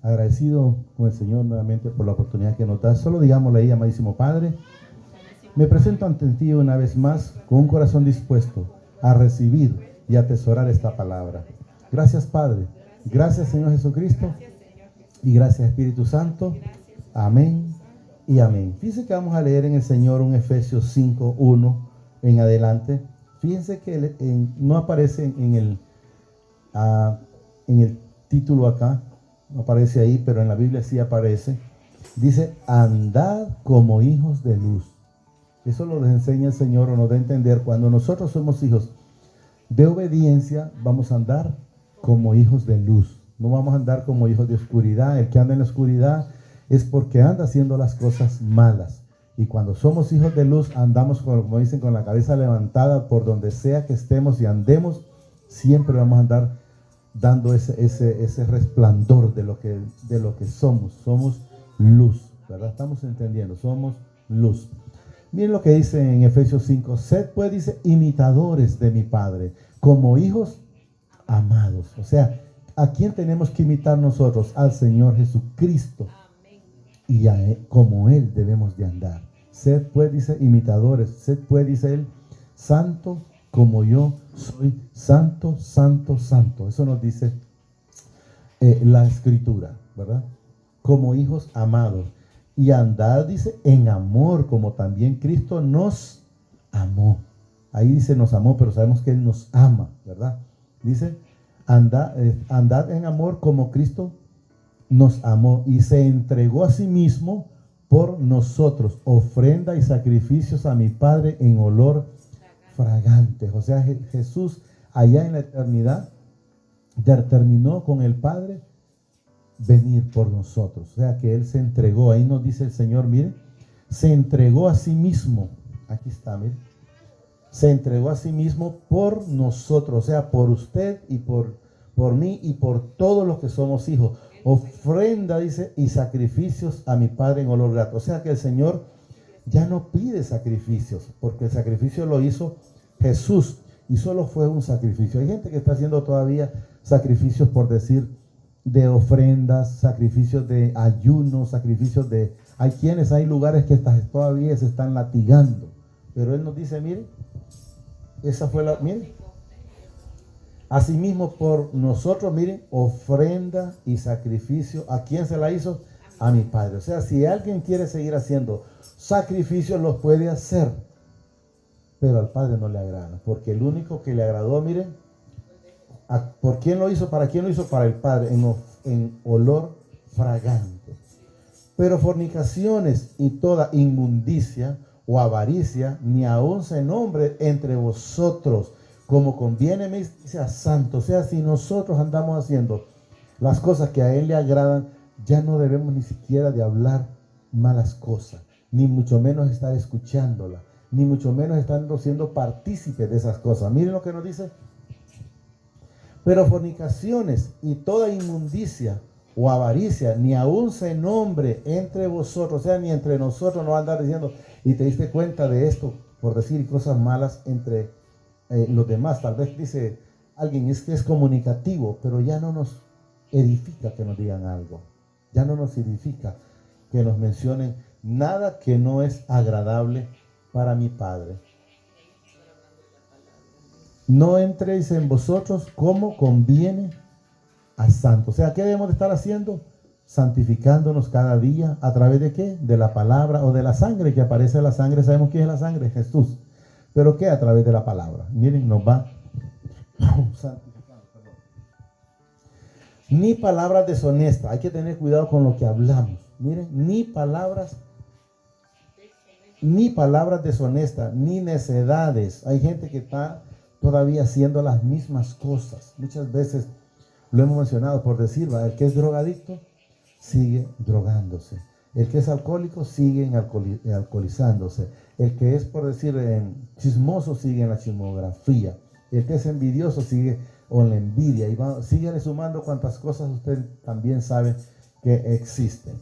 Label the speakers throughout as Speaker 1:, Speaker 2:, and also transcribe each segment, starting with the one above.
Speaker 1: Agradecido con el Señor nuevamente por la oportunidad que nos da. Solo digámosle ahí, amadísimo Padre, me presento ante ti una vez más con un corazón dispuesto a recibir y atesorar esta palabra. Gracias, Padre. Gracias, Señor Jesucristo. Y gracias, Espíritu Santo. Amén y amén. Fíjense que vamos a leer en el Señor un Efesios 5:1 en adelante. Fíjense que no aparece en el título acá, no aparece ahí, pero en la Biblia sí aparece. Dice, andad como hijos de luz. Eso lo enseña el Señor o nos da a entender. Cuando nosotros somos hijos de obediencia, vamos a andar como hijos de luz. No vamos a andar como hijos de oscuridad. El que anda en la oscuridad es porque anda haciendo las cosas malas. Y cuando somos hijos de luz, andamos, como dicen, con la cabeza levantada por donde sea que estemos y andemos. Siempre vamos a andar dando ese resplandor de lo que somos. Somos luz, ¿verdad? Estamos entendiendo, somos luz. Miren lo que dice en Efesios 5. Sed pues, dice, imitadores de mi Padre, como hijos amados. O sea, ¿a quién tenemos que imitar nosotros? Al Señor Jesucristo. Y como Él debemos de andar. Sed pues, dice, imitadores. Sed pues, dice Él, santo como yo soy santo, santo, santo. Eso nos dice la Escritura, ¿verdad? Como hijos amados. Y andad, dice, en amor, como también Cristo nos amó. Ahí dice nos amó, pero sabemos que Él nos ama, ¿verdad? Dice, andad en amor como Cristo nos amó y se entregó a sí mismo por nosotros, ofrenda y sacrificios a mi Padre en olor fragante. O sea, Jesús allá en la eternidad determinó con el Padre venir por nosotros. O sea, que Él se entregó. Ahí nos dice el Señor, mire, se entregó a sí mismo. Aquí está, mire. Se entregó a sí mismo por nosotros. O sea, por usted y por mí y por todos los que somos hijos. Ofrenda, dice, y sacrificios a mi Padre en olor grato. O sea, que el Señor ya no pide sacrificios, porque el sacrificio lo hizo Jesús y solo fue un sacrificio. Hay gente que está haciendo todavía sacrificios, por decir, de ofrendas, sacrificios de ayuno, sacrificios de... Hay lugares que todavía se están latigando, pero Él nos dice, mire, mire, asimismo por nosotros, miren, ofrenda y sacrificio. ¿A quién se la hizo? A mi Padre. O sea, si alguien quiere seguir haciendo sacrificios, los puede hacer, pero al Padre no le agrada, porque el único que le agradó, miren, ¿por quién lo hizo? ¿Para quién lo hizo? Para el Padre, en olor fragante. Pero fornicaciones y toda inmundicia o avaricia, ni aun se nombre entre vosotros, como conviene, me dice, a santos. O sea, si nosotros andamos haciendo las cosas que a Él le agradan, ya no debemos ni siquiera de hablar malas cosas, ni mucho menos estar escuchándolas, ni mucho menos estando siendo partícipes de esas cosas. Miren lo que nos dice. Pero fornicaciones y toda inmundicia o avaricia, ni aun se nombre entre vosotros. O sea, ni entre nosotros no andar diciendo, y te diste cuenta de esto, por decir cosas malas entre los demás. Tal vez dice alguien, es que es comunicativo, pero ya no nos edifica que nos digan algo. Ya no nos edifica que nos mencionen nada que no es agradable para mi Padre. No entréis en vosotros como conviene a santos. O sea, ¿qué debemos de estar haciendo? Santificándonos cada día. ¿A través de qué? De la palabra o de la sangre, que aparece la sangre. Sabemos quién es la sangre, Jesús. ¿Pero qué? A través de la palabra. Miren, nos va santificando. Ni palabras deshonestas. Hay que tener cuidado con lo que hablamos. Miren, ni palabras deshonestas, ni necedades. Hay gente que está todavía haciendo las mismas cosas. Muchas veces lo hemos mencionado, por decir, el que es drogadicto sigue drogándose. El que es alcohólico sigue alcoholizándose. El que es, por decir, chismoso sigue en la chismografía. El que es envidioso sigue en la envidia. Y sigue sumando cuantas cosas usted también sabe que existen.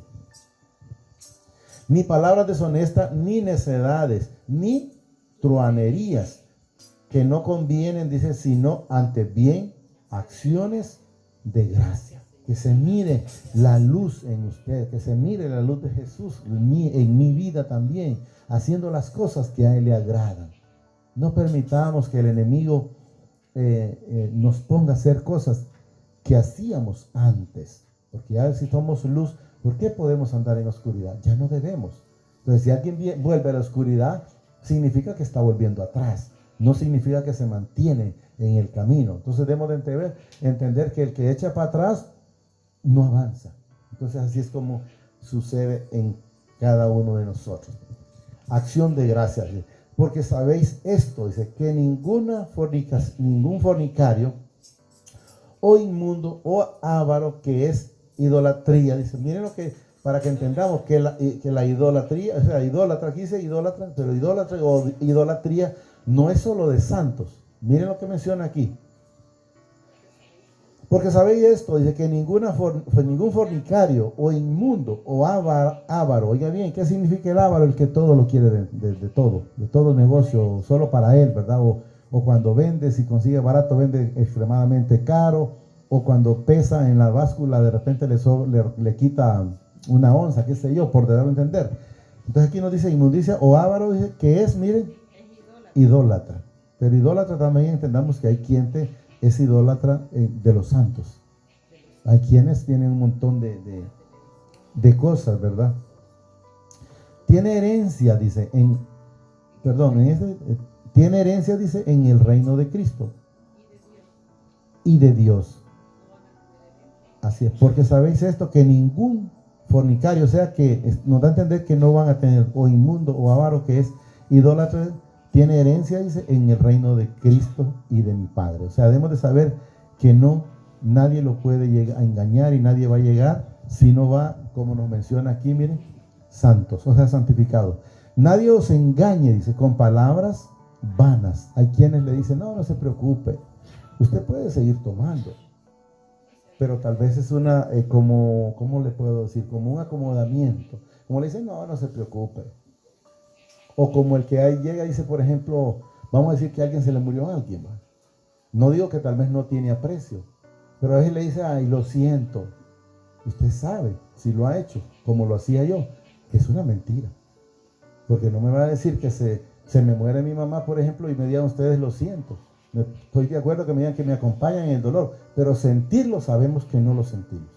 Speaker 1: Ni palabras deshonestas, ni necedades, ni truanerías, que no convienen, dice, sino ante bien acciones de gracia. Que se mire la luz en usted, que se mire la luz de Jesús en mi vida también, haciendo las cosas que a Él le agradan. No permitamos que el enemigo nos ponga a hacer cosas que hacíamos antes. Porque ya si somos luz, ¿por qué podemos andar en oscuridad? Ya no debemos. Entonces, si alguien vuelve a la oscuridad, significa que está volviendo atrás. No significa que se mantiene en el camino. Entonces debemos de entender que el que echa para atrás no avanza. Entonces así es como sucede en cada uno de nosotros. Acción de gracias. Porque sabéis esto, dice, que ningún fornicario o inmundo o avaro, que es idolatría. Dice, miren lo que, para que entendamos que la idolatría, o sea, idólatra, aquí dice idólatra, pero idólatra o idolatría no es solo de santos. Miren lo que menciona aquí. Porque sabéis esto, dice que ningún fornicario o inmundo o avaro, oiga bien, ¿qué significa el avaro? El que todo lo quiere de todo negocio, solo para él, ¿verdad? O cuando vende, si consigue barato, vende extremadamente caro, o cuando pesa en la báscula, de repente le quita una onza, qué sé yo, por darlo a entender. Entonces aquí nos dice inmundicia o avaro, dice que es, miren, idólatra. Pero idólatra también entendamos que hay quien es idólatra de los santos. Hay quienes tienen un montón de cosas, ¿verdad? Tiene herencia, dice, tiene herencia, dice, en el reino de Cristo y de Dios. Así es, porque sabéis esto, que ningún fornicario, o sea que nos da a entender que no van a tener o inmundo o avaro, que es idólatra, tiene herencia, dice, en el reino de Cristo y de mi Padre. O sea, debemos de saber que nadie lo puede llegar a engañar y nadie va a llegar si no va, como nos menciona aquí, miren, santos, o sea, santificados. Nadie os engañe, dice, con palabras vanas. Hay quienes le dicen, no se preocupe, usted puede seguir tomando. Pero tal vez es ¿cómo le puedo decir? Como un acomodamiento. Como le dicen, no se preocupe. O como el que ahí llega y dice, por ejemplo, vamos a decir que a alguien se le murió a alguien, ¿va? No digo que tal vez no tiene aprecio, pero a veces le dice, ay, lo siento. Usted sabe, si lo ha hecho, como lo hacía yo, que es una mentira. Porque no me va a decir que se me muere mi mamá, por ejemplo, y me digan ustedes, lo siento. Estoy de acuerdo que me digan que me acompañan en el dolor, pero sentirlo sabemos que no lo sentimos.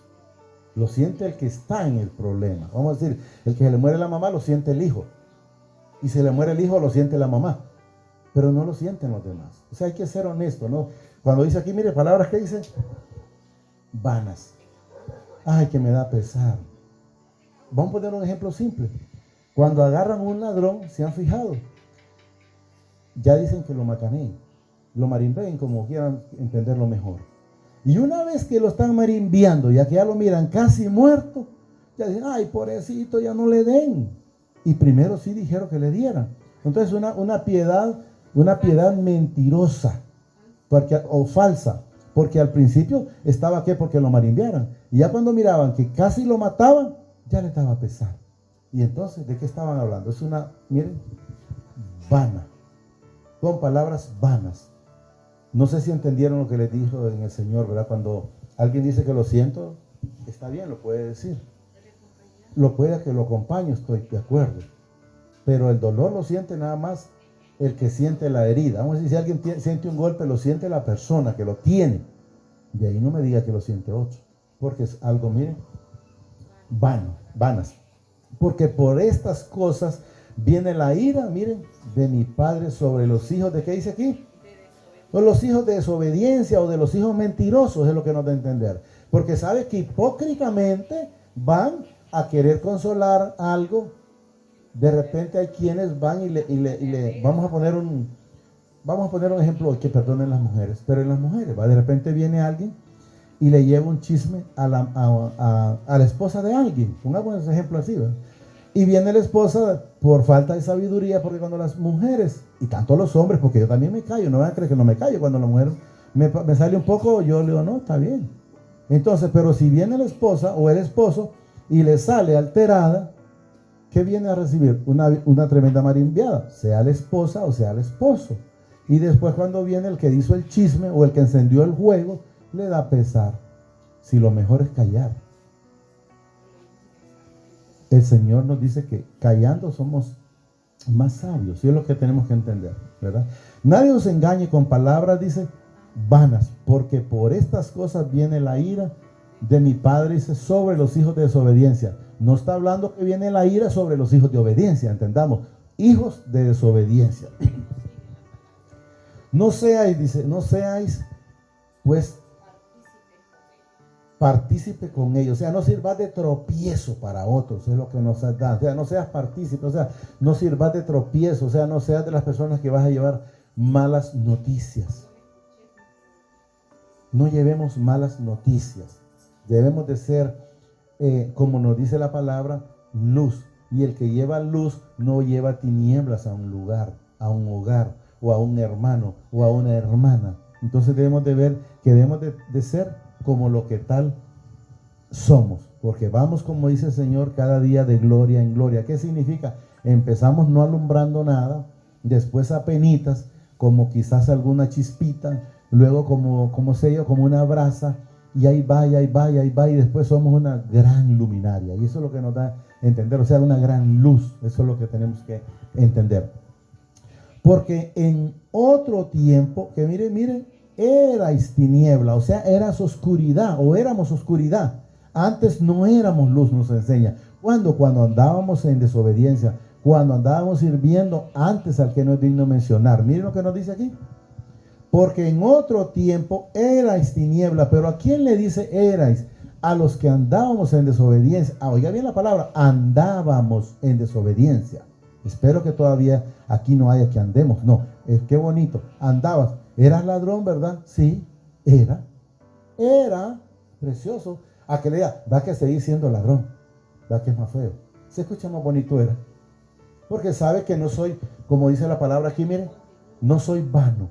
Speaker 1: Lo siente el que está en el problema. Vamos a decir, el que se le muere la mamá, lo siente el hijo. Y si le muere el hijo, lo siente la mamá. Pero no lo sienten los demás. O sea, hay que ser honesto, ¿no? Cuando dice aquí, mire, palabras que dice, vanas. Ay, que me da pesar. Vamos a poner un ejemplo simple. Cuando agarran a un ladrón, ¿se han fijado? Ya dicen que lo macaneen, lo marimbeen, como quieran entenderlo mejor. Y una vez que lo están marimbeando, ya que ya lo miran casi muerto, ya dicen, ay, pobrecito, ya no le den. Y primero sí dijeron que le dieran. Entonces una piedad mentirosa o falsa, porque al principio estaba ¿qué? Porque lo marimbearan. Y ya cuando miraban que casi lo mataban, ya le daba pesar. Y entonces, ¿de qué estaban hablando? Es miren, vana, con palabras vanas. No sé si entendieron lo que les dijo en el Señor, ¿verdad? Cuando alguien dice que lo siento, está bien, lo puede decir. Lo puede que lo acompañe, estoy de acuerdo. Pero el dolor lo siente nada más el que siente la herida. Vamos a decir, si alguien siente un golpe, lo siente la persona que lo tiene. De ahí no me diga que lo siente otro. Porque es algo, miren, vanas. Porque por estas cosas viene la ira, miren, de mi Padre sobre los hijos. ¿De qué dice aquí? O los hijos de desobediencia o de los hijos mentirosos, es lo que nos da a entender. Porque sabe que hipócritamente van a querer consolar algo. De repente hay quienes van y le vamos a poner un ejemplo, que perdonen las mujeres, pero en las mujeres, ¿va? De repente viene alguien y le lleva un chisme a la esposa de alguien, pongamos ese ejemplo así, ¿va? Y viene la esposa por falta de sabiduría, porque cuando las mujeres, y tanto los hombres, porque yo también me callo, no van a creer que no me callo, cuando la mujer me sale un poco, yo le digo, no, está bien. Entonces, pero si viene la esposa o el esposo y le sale alterada, ¿qué viene a recibir? Una tremenda marimbiada, sea la esposa o sea el esposo. Y después cuando viene el que hizo el chisme o el que encendió el juego, le da pesar. si lo mejor es callar? El Señor nos dice que callando somos más sabios, y es lo que tenemos que entender, ¿verdad? Nadie os engañe con palabras, dice, vanas, porque por estas cosas viene la ira de mi Padre, dice, sobre los hijos de desobediencia. No está hablando que viene la ira sobre los hijos de obediencia, entendamos, hijos de desobediencia. No seáis, dice, no seáis, pues, partícipe con ellos, o sea, no sirvas de tropiezo para otros, es lo que nos da, o sea, no seas partícipe, o sea, no sirvas de tropiezo, o sea, no seas de las personas que vas a llevar malas noticias. No llevemos malas noticias, debemos de ser, como nos dice la palabra, luz, y el que lleva luz no lleva tinieblas a un lugar, a un hogar, o a un hermano, o a una hermana. Entonces debemos de ver que debemos de ser como lo que tal somos, porque vamos, como dice el Señor, cada día de gloria en gloria. ¿Qué significa? Empezamos no alumbrando nada, después apenitas, como quizás alguna chispita, luego como sello, como una brasa, y ahí va, y ahí va, y ahí va, y después somos una gran luminaria, y eso es lo que nos da a entender, o sea, una gran luz. Eso es lo que tenemos que entender. Porque en otro tiempo, que miren, erais tiniebla, o sea, eras oscuridad, o éramos oscuridad. Antes no éramos luz, nos enseña. Cuando andábamos en desobediencia, cuando andábamos sirviendo antes al que no es digno mencionar. Miren lo que nos dice aquí. Porque en otro tiempo erais tiniebla, pero ¿a quién le dice erais? A los que andábamos en desobediencia. Oiga bien la palabra, andábamos en desobediencia. Espero que todavía aquí no haya que andemos. No, qué bonito. Andabas. ¿Eras ladrón, verdad? Sí, era. Era precioso. A que le diga, da que seguir siendo ladrón. Da que es más feo. Se escucha más bonito, era. Porque sabe que no soy, como dice la palabra aquí, miren, no soy vano.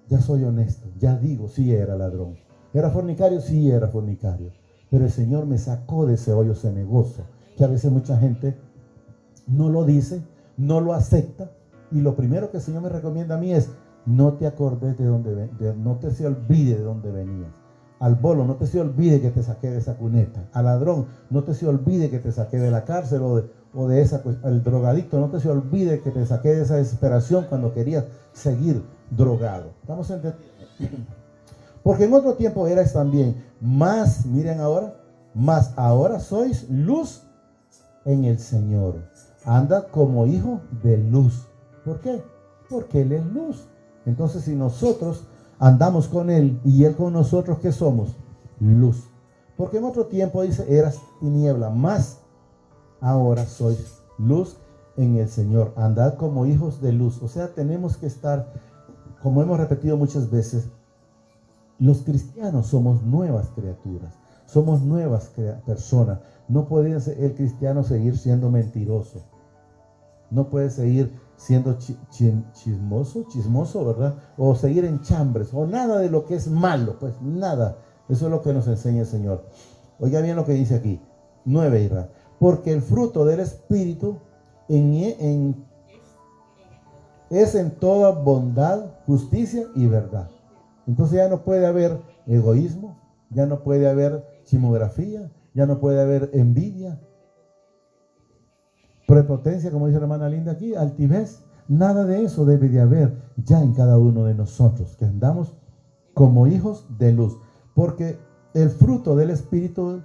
Speaker 1: Ya soy honesto. Ya digo, sí era ladrón. ¿Era fornicario? Sí era fornicario. Pero el Señor me sacó de ese hoyo cenagoso, que a veces mucha gente no lo dice, no lo acepta, y lo primero que el Señor me recomienda a mí es: no te acordes de dónde no te se olvide de dónde venías. Al bolo, no te se olvide que te saqué de esa cuneta. Al ladrón, no te se olvide que te saqué de la cárcel o de esa, pues, al drogadicto, no te se olvide que te saqué de esa desesperación cuando querías seguir drogado. ¿Estamos entendiendo? Porque en otro tiempo erais también, más, miren ahora, más ahora sois luz en el Señor. Anda como hijo de luz. ¿Por qué? Porque Él es luz. Entonces, si nosotros andamos con Él y Él con nosotros, ¿qué somos? Luz. Porque en otro tiempo dice, eras tiniebla, más ahora sois luz en el Señor. Andad como hijos de luz. O sea, tenemos que estar, como hemos repetido muchas veces, los cristianos somos nuevas criaturas, somos nuevas personas. No puede el cristiano seguir siendo mentiroso. No puede seguir siendo chismoso, ¿verdad? O seguir en chambres, o nada de lo que es malo, pues nada. Eso es lo que nos enseña el Señor. Oiga bien lo que dice aquí, 9, Isra. Porque el fruto del Espíritu es en toda bondad, justicia y verdad. Entonces ya no puede haber egoísmo, ya no puede haber chismografía, ya no puede haber envidia, prepotencia, como dice la hermana Linda aquí, altivez. Nada de eso debe de haber ya en cada uno de nosotros, que andamos como hijos de luz. Porque el fruto del Espíritu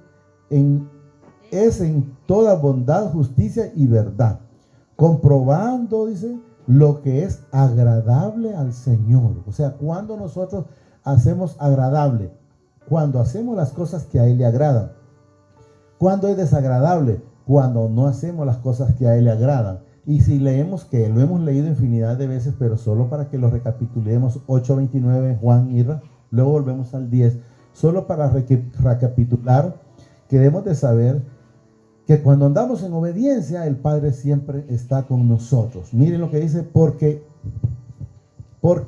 Speaker 1: es en toda bondad, justicia y verdad, comprobando, dice, lo que es agradable al Señor. O sea, cuando nosotros hacemos agradable, cuando hacemos las cosas que a Él le agradan. Cuando es desagradable, cuando no hacemos las cosas que a Él le agradan. Y si leemos, que lo hemos leído infinidad de veces, pero solo para que lo recapitulemos, 8:29, Juan, Irra, luego volvemos al 10, solo para recapitular, que debemos de saber que cuando andamos en obediencia, el Padre siempre está con nosotros. Miren lo que dice, porque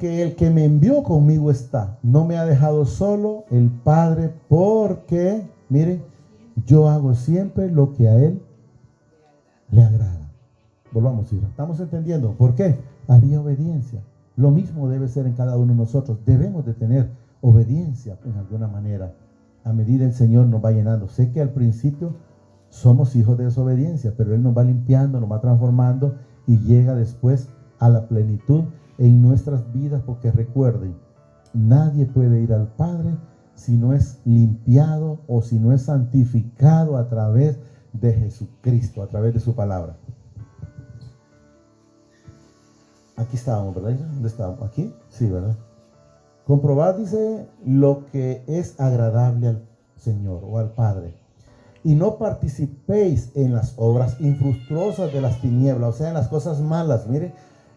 Speaker 1: el que me envió conmigo está, no me ha dejado solo el Padre, porque, miren, yo hago siempre lo que a Él le agrada. Volvamos a ir. ¿Estamos entendiendo? ¿Por qué? Había obediencia. Lo mismo debe ser en cada uno de nosotros. Debemos de tener obediencia en alguna manera. a medida el Señor nos va llenando. Sé que al principio somos hijos de desobediencia, pero Él nos va limpiando, nos va transformando y llega después a la plenitud en nuestras vidas, porque recuerden, nadie puede ir al Padre si no es limpiado o si no es santificado a través de Jesucristo, a través de su palabra. Aquí estábamos, ¿verdad? ¿Dónde estábamos? ¿Aquí? Sí, ¿verdad? Comprobad, dice, lo que es agradable al Señor o al Padre. Y no participéis en las obras infructuosas de las tinieblas, o sea, en las cosas malas, mire.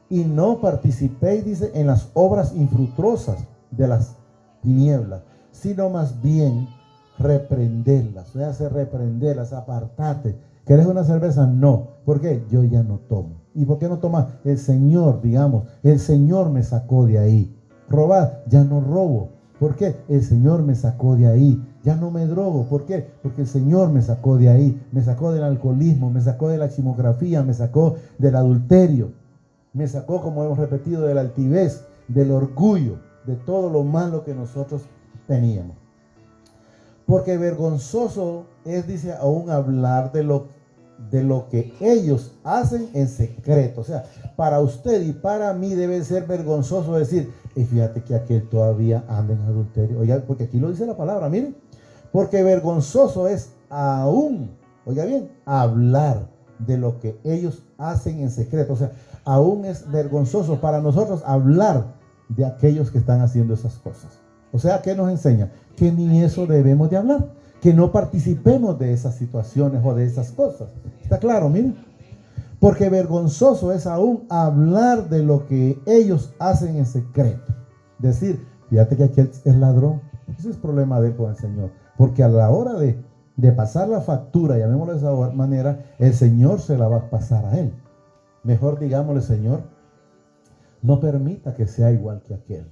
Speaker 1: Y no participéis, dice, en las obras infructuosas de las tinieblas, sino más bien reprenderlas, o sea, hacer reprenderlas, apartate. ¿Querés una cerveza? No. ¿Por qué? Yo ya no tomo. ¿Y por qué no tomas? El Señor, digamos, el Señor me sacó de ahí. Robar, ya no robo. ¿Por qué? El Señor me sacó de ahí. Ya no me drogo. ¿Por qué? Porque el Señor me sacó de ahí. Me sacó del alcoholismo, me sacó de la chimografía, me sacó del adulterio. Me sacó, como hemos repetido, de la altivez, del orgullo, de todo lo malo que nosotros teníamos. Porque vergonzoso es, dice, aún hablar de lo que ellos hacen en secreto. O sea, para usted y para mí debe ser vergonzoso decir, fíjate que aquel todavía anda en adulterio. Oiga, porque aquí lo dice la palabra, miren. Porque vergonzoso es aún, oiga bien, hablar de lo que ellos hacen en secreto. O sea, aún es vergonzoso para nosotros hablar de aquellos que están haciendo esas cosas. O sea, ¿qué nos enseña? Que ni eso debemos de hablar, que no participemos de esas situaciones o de esas cosas. ¿Está claro? Miren. Porque vergonzoso es aún hablar de lo que ellos hacen en secreto. Decir, fíjate que aquel es ladrón. Ese es problema de él con el Señor. Porque a la hora de pasar la factura, llamémoslo de esa manera, el Señor se la va a pasar a él. Mejor digámosle, Señor, no permita que sea igual que aquel.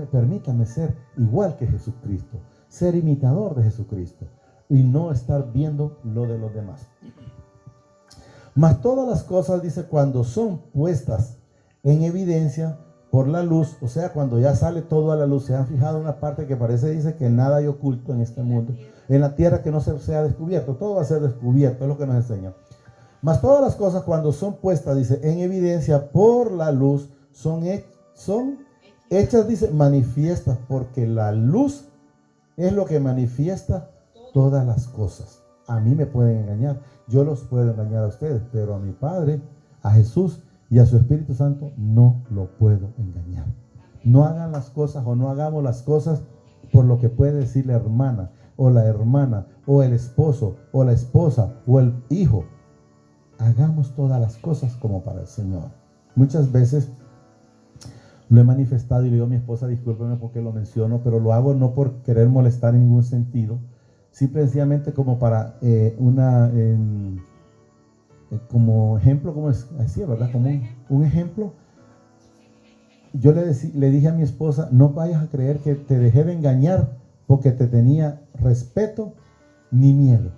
Speaker 1: Permítame ser igual que Jesucristo, ser imitador de Jesucristo y no estar viendo lo de los demás. Mas todas las cosas, dice, cuando son puestas en evidencia por la luz, o sea, cuando ya sale todo a la luz. Se han fijado una parte que parece, dice, que nada hay oculto en este mundo, en la tierra que no sea descubierto, todo va a ser descubierto, es lo que nos enseña. Mas todas las cosas cuando son puestas, dice, en evidencia por la luz, son hechas, dice, manifiestas, porque la luz es lo que manifiesta todas las cosas. A mí me pueden engañar, yo los puedo engañar a ustedes, pero a mi Padre, a Jesús y a su Espíritu Santo no lo puedo engañar. No hagan las cosas o no hagamos las cosas por lo que puede decir la hermana o el esposo o la esposa o el hijo. Hagamos todas las cosas como para el Señor. Muchas veces lo he manifestado y le digo a mi esposa, discúlpeme porque lo menciono, pero lo hago no por querer molestar en ningún sentido, simplemente como para como ejemplo, como es así, ¿verdad? Como un ejemplo. Yo le dije a mi esposa, no vayas a creer que te dejé de engañar porque te tenía respeto ni miedo.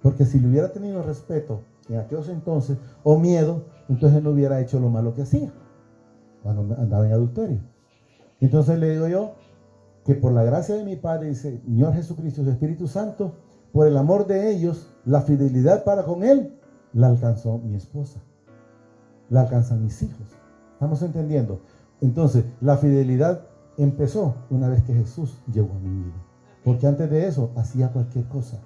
Speaker 1: Porque si le hubiera tenido respeto en aquellos entonces, o miedo, entonces no hubiera hecho lo malo que hacía cuando andaba en adulterio. Entonces le digo yo que por la gracia de mi Padre, dice, Señor Jesucristo, su Espíritu Santo, por el amor de ellos, la fidelidad para con Él, la alcanzó mi esposa, la alcanzan mis hijos. ¿Estamos entendiendo? Entonces, la fidelidad empezó una vez que Jesús llegó a mi vida. Porque antes de eso, hacía cualquier cosa.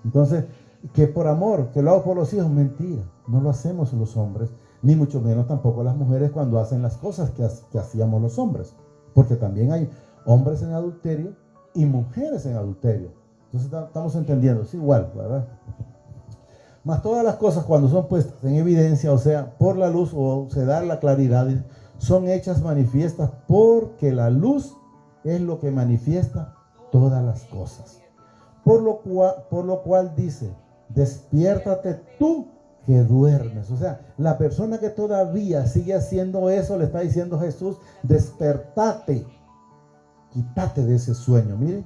Speaker 1: Entonces, que por amor, que lo hago por los hijos, mentira. No lo hacemos los hombres, ni mucho menos tampoco las mujeres cuando hacen las cosas que hacíamos los hombres. Porque también hay hombres en adulterio y mujeres en adulterio. Entonces, estamos entendiendo, es igual, ¿verdad? Mas todas las cosas cuando son puestas en evidencia, o sea, por la luz, o se da la claridad, son hechas manifiestas porque la luz es lo que manifiesta todas las cosas. Por lo cual dice, despiértate tú que duermes. O sea, la persona que todavía sigue haciendo eso, le está diciendo Jesús, despertate, quítate de ese sueño. Mire,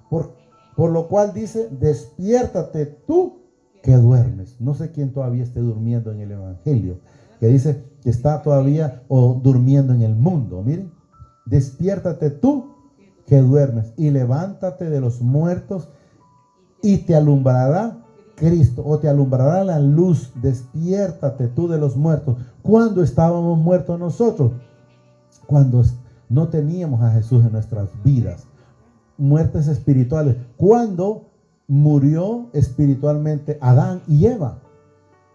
Speaker 1: por lo cual dice, despiértate tú que duermes. No sé quién todavía esté durmiendo en el Evangelio, que dice que está todavía o durmiendo en el mundo. Miren, despiértate tú que duermes, y levántate de los muertos y te alumbrará Cristo, o te alumbrará la luz. Despiértate tú de los muertos. ¿Cuándo estábamos muertos nosotros? Cuando no teníamos a Jesús en nuestras vidas. Muertes espirituales. Cuando murió espiritualmente Adán y Eva.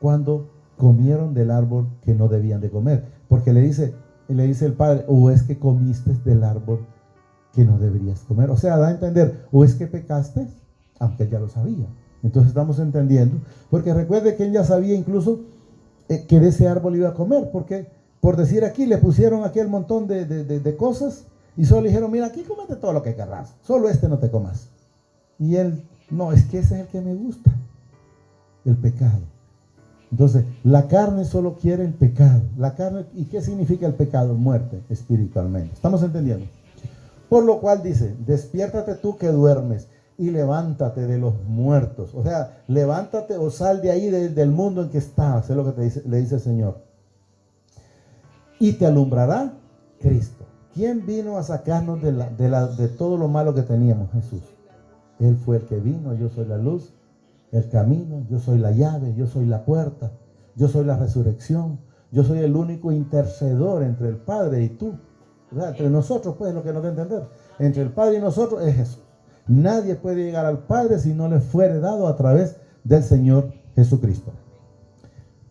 Speaker 1: Cuando comieron del árbol que no debían de comer. Porque le dice el Padre, o es que comiste del árbol que no deberías comer. O sea, da a entender, o es que pecaste, aunque él ya lo sabía. Entonces estamos entendiendo, porque recuerde que él ya sabía incluso que de ese árbol iba a comer, porque por decir aquí, le pusieron aquí el montón de cosas, y solo le dijeron, mira, aquí cómete todo lo que querrás, solo este no te comas. Y él, no, es que ese es el que me gusta, el pecado. Entonces, la carne solo quiere el pecado. La carne, ¿y qué significa el pecado? Muerte espiritualmente. ¿Estamos entendiendo? Por lo cual dice, despiértate tú que duermes y levántate de los muertos. O sea, levántate o sal de ahí del mundo en que estás. Es lo que le dice el Señor. Y te alumbrará Cristo. ¿Quién vino a sacarnos de todo lo malo que teníamos? Jesús. Él fue el que vino. Yo soy la luz, el camino, yo soy la llave, yo soy la puerta, yo soy la resurrección, yo soy el único intercedor entre el Padre y tú. ¿Verdad? Entre nosotros, pues, es lo que nos da a entender. Entre el Padre y nosotros es Jesús. Nadie puede llegar al Padre si no le fuere dado a través del Señor Jesucristo.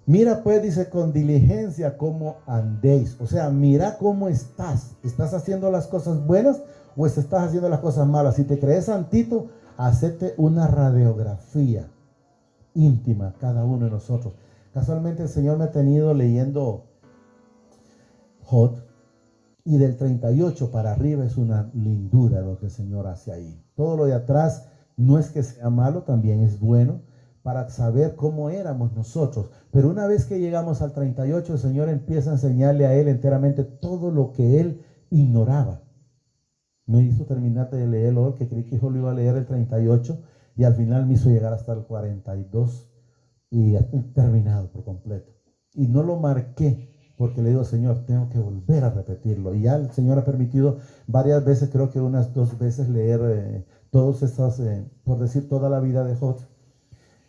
Speaker 1: Mira, pues, dice, con diligencia cómo andéis. O sea, mira cómo estás. ¿Estás haciendo las cosas buenas o estás haciendo las cosas malas? Si te crees santito, hacete una radiografía íntima, cada uno de nosotros. Casualmente el Señor me ha tenido leyendo Job, y del 38 para arriba es una lindura lo que el Señor hace ahí. Todo lo de atrás no es que sea malo, también es bueno para saber cómo éramos nosotros. Pero una vez que llegamos al 38, el Señor empieza a enseñarle a él enteramente todo lo que él ignoraba. Me hizo terminar de leerlo, que creí que yo lo iba a leer el 38 y al final me hizo llegar hasta el 42 y terminado por completo. Y no lo marqué porque le digo, Señor, tengo que volver a repetirlo. Y ya el Señor ha permitido varias veces, creo que unas 2 veces leer todos estos, por decir, toda la vida de Job.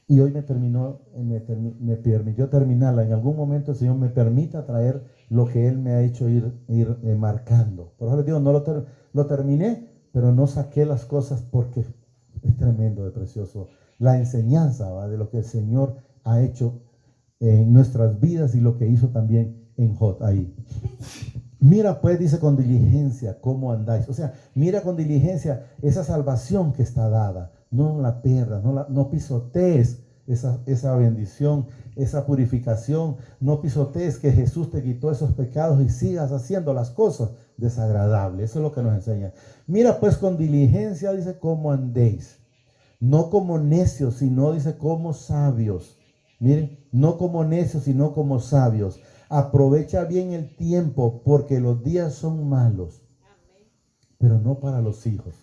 Speaker 1: Y hoy me permitió terminarla. En algún momento el Señor me permita traer lo que Él me ha hecho ir marcando. Por eso les digo, no lo terminé, pero no saqué las cosas porque es tremendo de precioso. La enseñanza, ¿va?, de lo que el Señor ha hecho en nuestras vidas y lo que hizo también en Job ahí. Mira, pues, dice, con diligencia cómo andáis. O sea, mira con diligencia esa salvación que está dada. No la pierdas, no pisotees esa bendición, esa purificación. No pisotees que Jesús te quitó esos pecados y sigas haciendo las cosas desagradables. Eso es lo que nos enseña. Mira, pues, con diligencia, dice, cómo andéis. No como necios, sino, dice, como sabios. Miren, no como necios, sino como sabios. Aprovecha bien el tiempo, porque los días son malos. Pero no para los hijos.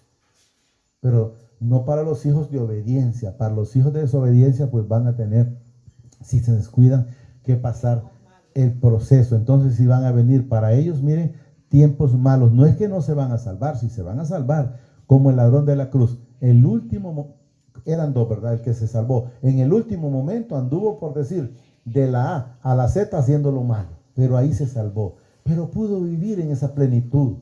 Speaker 1: Pero no para los hijos de obediencia. Para los hijos de desobediencia, pues van a tener, si se descuidan, que pasar el proceso. Entonces, si van a venir para ellos, miren, tiempos malos. No es que no se van a salvar, si se van a salvar, como el ladrón de la cruz. El último, eran 2, ¿verdad? El que se salvó. En el último momento anduvo, por decir, de la A a la Z haciendo lo malo, pero ahí se salvó. Pero pudo vivir en esa plenitud.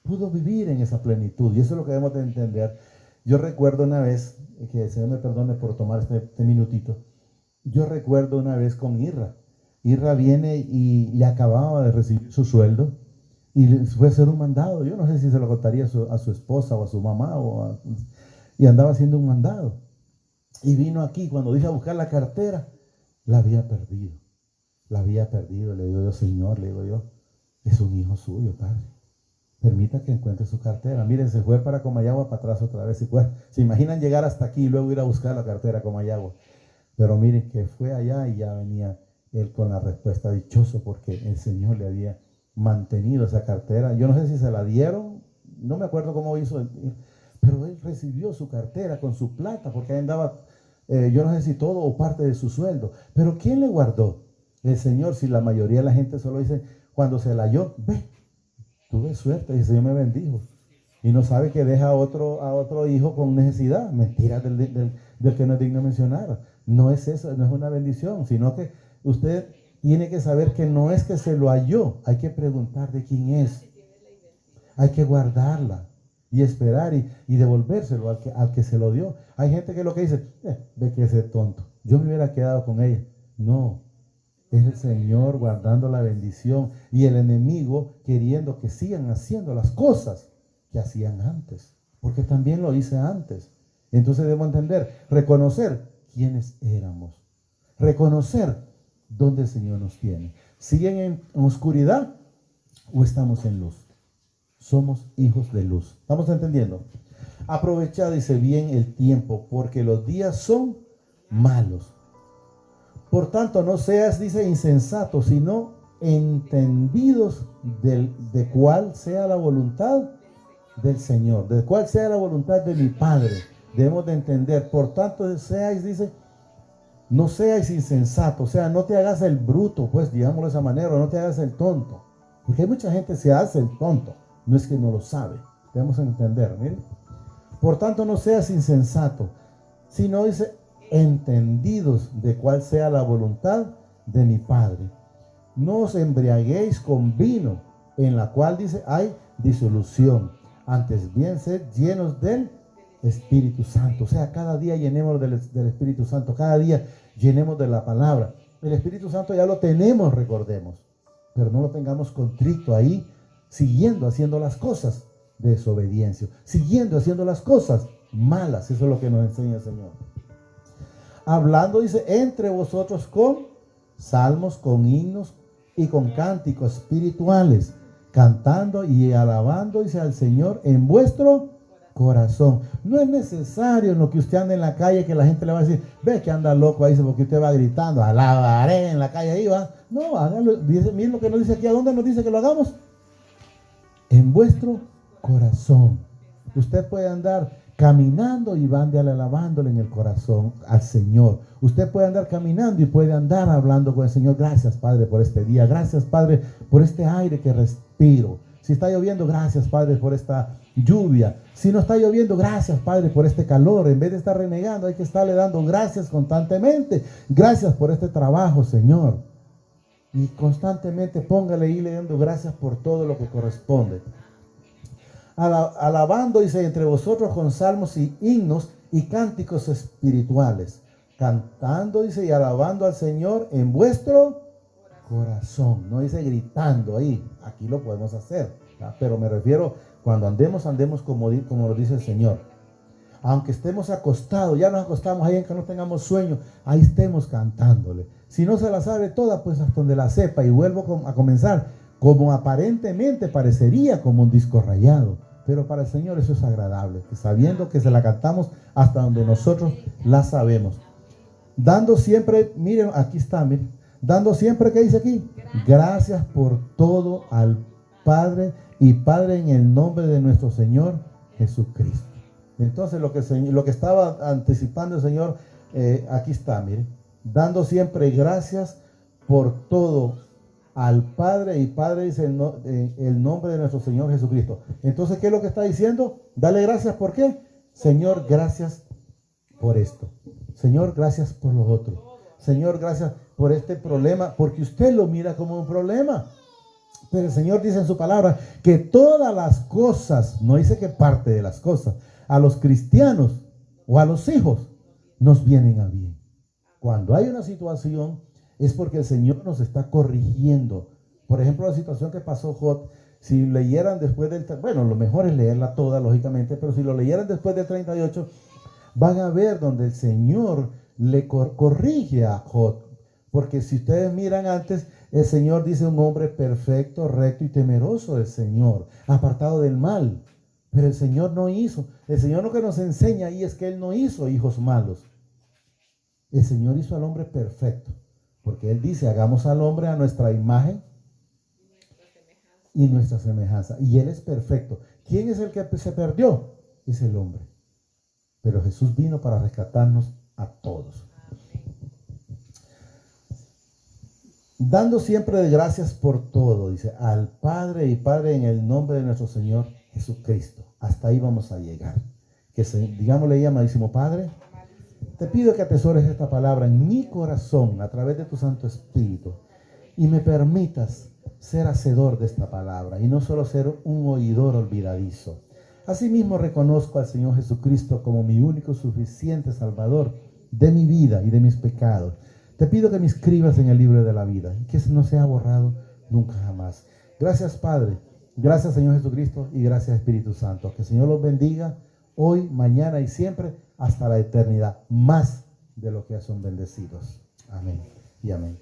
Speaker 1: Pudo vivir en esa plenitud. Y eso es lo que debemos de entender. Yo recuerdo una vez, que el Señor me perdone por tomar este minutito. Yo recuerdo una vez con Irra. Irra viene y le acababa de recibir su sueldo y le fue a hacer un mandado. Yo no sé si se lo contaría a su esposa o a su mamá y andaba haciendo un mandado. Y vino aquí, cuando dije a buscar la cartera, la había perdido. La había perdido. Le digo yo, Señor, le digo yo, es un hijo suyo, Padre. Permita que encuentre su cartera. Miren, se fue para Comayagua, para atrás otra vez. Se imaginan llegar hasta aquí y luego ir a buscar la cartera a Comayagua. Pero miren que fue allá y ya venía él con la respuesta, dichoso porque el Señor le había mantenido esa cartera. Yo no sé si se la dieron, no me acuerdo cómo hizo, pero él recibió su cartera con su plata, porque ahí andaba, yo no sé si todo o parte de su sueldo. Pero ¿quién le guardó? El Señor. Si la mayoría de la gente solo dice, cuando se la halló, ve, tuve suerte y el Señor me bendijo. y no sabe que deja a otro hijo con necesidad. Mentiras del que no es digno mencionar. No es eso, no es una bendición, sino que usted tiene que saber que no es que se lo halló, hay que preguntar de quién es. Hay que guardarla y esperar y devolvérselo al que se lo dio. Hay gente que lo que dice, ve que ese tonto, yo me hubiera quedado con ella. No, es el Señor guardando la bendición y el enemigo queriendo que sigan haciendo las cosas que hacían antes, porque también lo hice antes. Entonces debemos entender, reconocer quiénes éramos, reconocer dónde el Señor nos tiene. ¿Siguen en oscuridad o estamos en luz? Somos hijos de luz. ¿Estamos entendiendo? Aprovechad, dice, bien el tiempo, porque los días son malos. Por tanto, no seas, dice, insensatos, sino entendidos de cuál sea la voluntad del Señor, de cuál sea la voluntad de mi Padre. Debemos de entender. Por tanto, seáis, dice, no seáis insensatos, o sea, no te hagas el bruto, pues, digámoslo de esa manera, o no te hagas el tonto. Porque hay mucha gente que se hace el tonto. No es que no lo sabe. Debemos entender, miren. Por tanto, no seas insensato, sino, dice, entendidos de cuál sea la voluntad de mi Padre. No os embriaguéis con vino, en la cual, dice, hay disolución. Antes bien, sed llenos del Espíritu Santo. O sea, cada día llenemos del Espíritu Santo. Cada día llenemos de la palabra. El Espíritu Santo ya lo tenemos, recordemos. Pero no lo tengamos contrito ahí, siguiendo haciendo las cosas de desobediencia, siguiendo haciendo las cosas malas. Eso es lo que nos enseña el Señor. Hablando, dice, entre vosotros con salmos, con himnos y con cánticos espirituales, cantando y alabando, dice, al Señor en vuestro corazón. No es necesario en lo que usted anda en la calle que la gente le va a decir, ve que anda loco ahí, porque usted va gritando, alabaré en la calle ahí, va. No, hágalo. Miren lo que nos dice aquí. ¿A dónde nos dice que lo hagamos? En vuestro corazón. Usted puede andar caminando y va a andar alabándole en el corazón al Señor. Usted puede andar caminando y puede andar hablando con el Señor. Gracias, Padre, por este día. Gracias, Padre, por este aire que respiro. Si está lloviendo, gracias, Padre, por esta lluvia. Si no está lloviendo, gracias, Padre, por este calor. En vez de estar renegando, hay que estarle dando gracias constantemente. Gracias por este trabajo, Señor. Y constantemente póngale y le dando gracias por todo lo que corresponde. Alabando, dice, entre vosotros con salmos y himnos y cánticos espirituales. Cantando, dice, y alabando al Señor en vuestro corazón. No dice gritando ahí. Aquí lo podemos hacer, ¿verdad? Pero me refiero, cuando andemos como lo dice el Señor. Aunque estemos acostados, ya nos acostamos ahí en que no tengamos sueño, ahí estemos cantándole. Si no se la sabe toda, pues hasta donde la sepa. Y vuelvo a comenzar, como aparentemente parecería como un disco rayado, pero para el Señor eso es agradable, sabiendo que se la cantamos hasta donde nosotros la sabemos. Dando siempre, miren, aquí está, miren, dando siempre, ¿qué dice aquí? Gracias por todo al Padre y Padre en el nombre de nuestro Señor Jesucristo. Entonces lo que estaba anticipando el Señor, aquí está, miren, dando siempre gracias por todo al Padre, y Padre dice el nombre de nuestro Señor Jesucristo. Entonces, ¿qué es lo que está diciendo? Dale gracias, ¿por qué? Señor, gracias por esto. Señor, gracias por lo otro. Señor, gracias por este problema, porque usted lo mira como un problema. Pero el Señor dice en su palabra que todas las cosas, no dice que parte de las cosas, a los cristianos o a los hijos nos vienen a bien. Cuando hay una situación, es porque el Señor nos está corrigiendo. Por ejemplo, la situación que pasó Job, si leyeran después del... Bueno, lo mejor es leerla toda, lógicamente, pero si lo leyeran después del 38, van a ver donde el Señor le corrige a Job. Porque si ustedes miran antes, el Señor dice un hombre perfecto, recto y temeroso del Señor, apartado del mal. Pero el Señor no hizo. El Señor lo que nos enseña ahí es que Él no hizo hijos malos. El Señor hizo al hombre perfecto. Porque Él dice, hagamos al hombre a nuestra imagen y nuestra semejanza. Y Él es perfecto. ¿Quién es el que se perdió? Es el hombre. Pero Jesús vino para rescatarnos a todos. Dando siempre de gracias por todo, dice, al Padre y Padre en el nombre de nuestro Señor Jesucristo. hasta ahí vamos a llegar. Digámosle ahí, amadísimo Padre, te pido que atesores esta palabra en mi corazón a través de tu Santo Espíritu y me permitas ser hacedor de esta palabra y no solo ser un oidor olvidadizo. Asimismo reconozco al Señor Jesucristo como mi único suficiente Salvador de mi vida y de mis pecados. Te pido que me inscribas en el libro de la vida y que no sea borrado nunca jamás. Gracias, Padre. Gracias, Señor Jesucristo, y gracias, Espíritu Santo. Que el Señor los bendiga hoy, mañana y siempre hasta la eternidad, más de lo que son bendecidos. Amén y amén.